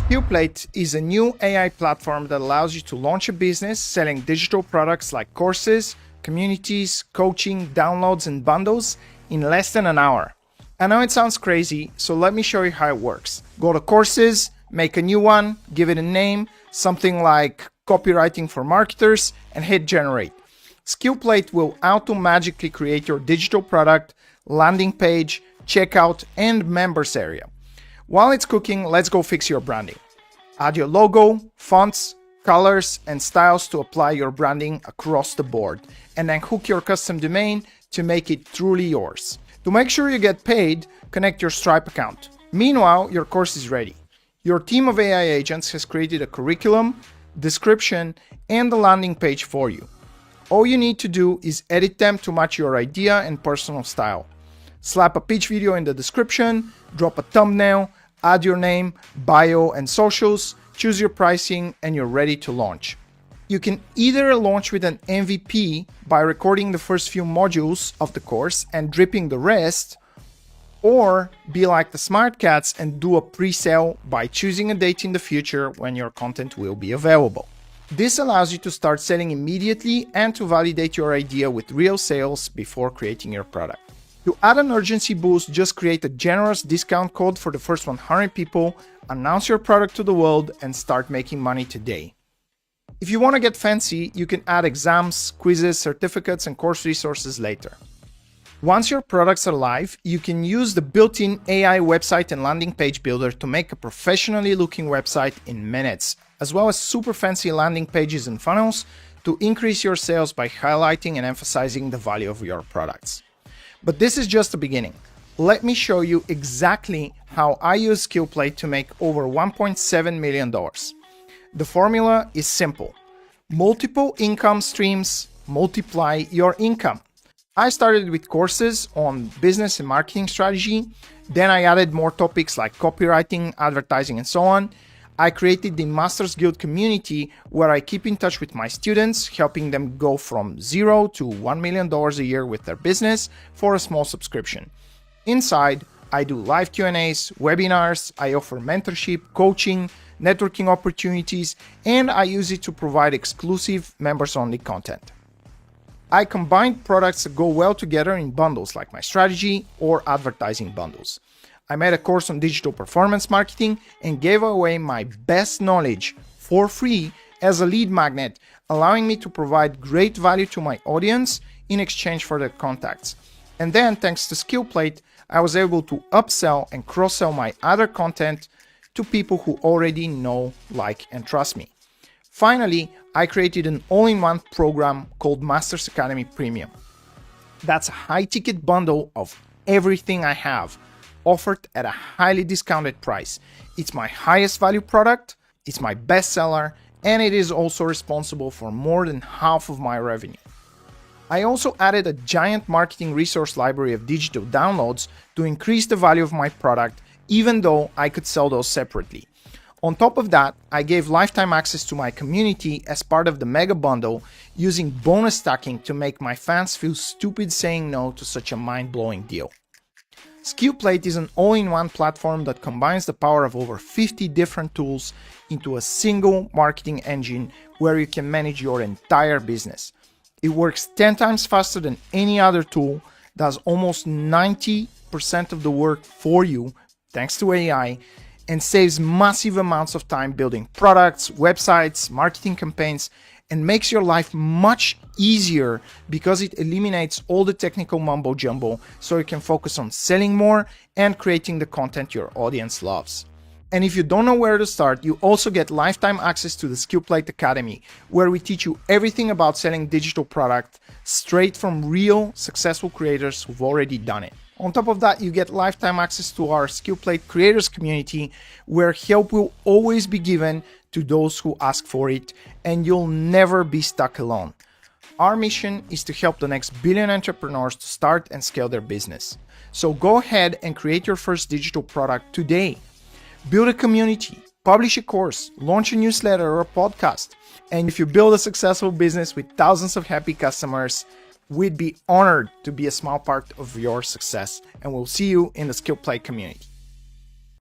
Skillplate is a new AI platform that allows you to launch a business selling digital products like courses, communities, coaching, downloads, and bundles in less than an hour. I know it sounds crazy, so let me show you how it works. Go to courses, make a new one, give it a name, something like copywriting for marketers, and hit generate. Skillplate will auto-magically create your digital product, landing page, checkout, and members area. While it's cooking, let's go fix your branding. Add your logo, fonts, colors, and styles to apply your branding across the board, and then hook your custom domain to make it truly yours. To make sure you get paid, connect your Stripe account. Meanwhile, your course is ready. Your team of AI agents has created a curriculum, description, and the landing page for you. All you need to do is edit them to match your idea and personal style. Slap a pitch video in the description, drop a thumbnail, add your name, bio, and socials, choose your pricing, and you're ready to launch. You can either launch with an MVP by recording the first few modules of the course and dripping the rest, or be like the smart cats and do a pre-sale by choosing a date in the future when your content will be available. This allows you to start selling immediately and to validate your idea with real sales before creating your product. To add an urgency boost, just create a generous discount code for the first 100 people, announce your product to the world, and start making money today. If you want to get fancy, you can add exams, quizzes, certificates, and course resources later. Once your products are live, you can use the built-in AI website and landing page builder to make a professionally looking website in minutes, as well as super fancy landing pages and funnels to increase your sales by highlighting and emphasizing the value of your products. But this is just the beginning. Let me show you exactly how I use Skillplate to make over $1.7 million. The formula is simple. Multiple income streams multiply your income. I started with courses on business and marketing strategy. Then I added more topics like copywriting, advertising, and so on. I created the Masters Guild community where I keep in touch with my students, helping them go from $0 to $1 million a year with their business for a small subscription. Inside, I do live Q&As, webinars, I offer mentorship, coaching, networking opportunities, and I use it to provide exclusive members-only content. I combine products that go well together in bundles like my strategy or advertising bundles. I made a course on digital performance marketing and gave away my best knowledge for free as a lead magnet, allowing me to provide great value to my audience in exchange for their contacts. And then, thanks to Skillplate, I was able to upsell and cross-sell my other content to people who already know, like, and trust me. Finally, I created an all-in-one program called Masters Academy Premium. That's a high-ticket bundle of everything I have, offered at a highly discounted price. It's my highest value product, it's my best seller, and it is also responsible for more than half of my revenue. I also added a giant marketing resource library of digital downloads to increase the value of my product, even though I could sell those separately. On top of that, I gave lifetime access to my community as part of the mega bundle, using bonus stacking to make my fans feel stupid saying no to such a mind-blowing deal. Skillplate is an all-in-one platform that combines the power of over 50 different tools into a single marketing engine where you can manage your entire business. It works 10 times faster than any other tool, does almost 90% of the work for you thanks to AI, and saves massive amounts of time building products, websites, marketing campaigns, and makes your life much easier because it eliminates all the technical mumbo jumbo so you can focus on selling more and creating the content your audience loves. And if you don't know where to start, you also get lifetime access to the Skillplate Academy, where we teach you everything about selling digital product straight from real successful creators who've already done it. On top of that, you get lifetime access to our Skillplate creators community, where help will always be given to those who ask for it, and you'll never be stuck alone. Our mission is to help the next billion entrepreneurs to start and scale their business. So go ahead and create your first digital product today. Build a community, publish a course, launch a newsletter or a podcast. And if you build a successful business with thousands of happy customers, we'd be honored to be a small part of your success. And we'll see you in the Skillplate community.